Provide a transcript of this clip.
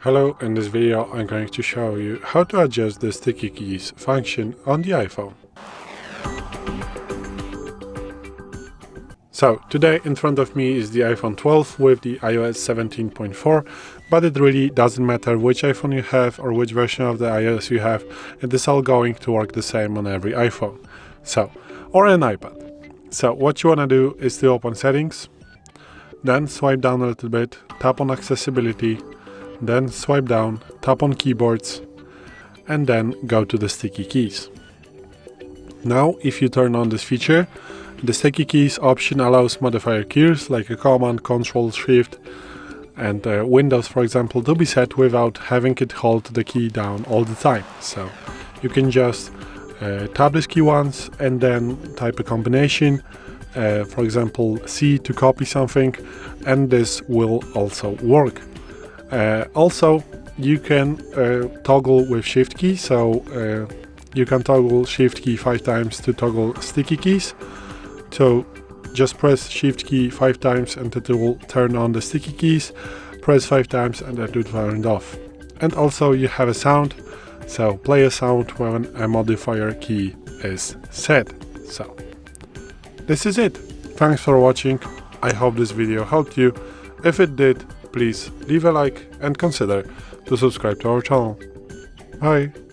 Hello, in this video I'm going to show you how to adjust the sticky keys function on the iPhone. So today in front of me is the iPhone 12 with the iOS 17.4, but it really doesn't matter which iPhone you have or which version of the iOS you have, it is all going to work the same on every iPhone. Or an iPad. So what you want to do is to open settings, then swipe down a little bit, tap on accessibility, then swipe down, tap on keyboards, and then go to the sticky keys. Now, if you turn on this feature, the sticky keys option allows modifier keys like a command, control, shift, and Windows, for example, to be set without having it hold the key down all the time. So you can just tap this key once and then type a combination, for example, C to copy something, and this will also work. Also, you can toggle with shift key, so you can toggle shift key 5 times to toggle sticky keys. So just press shift key 5 times and it will turn on the sticky keys, press 5 times and it will turn it off. And also you have a sound, so play a sound when a modifier key is set. So this is it. Thanks for watching. I hope this video helped you. If it did, please leave a like and consider to subscribe to our channel. Bye!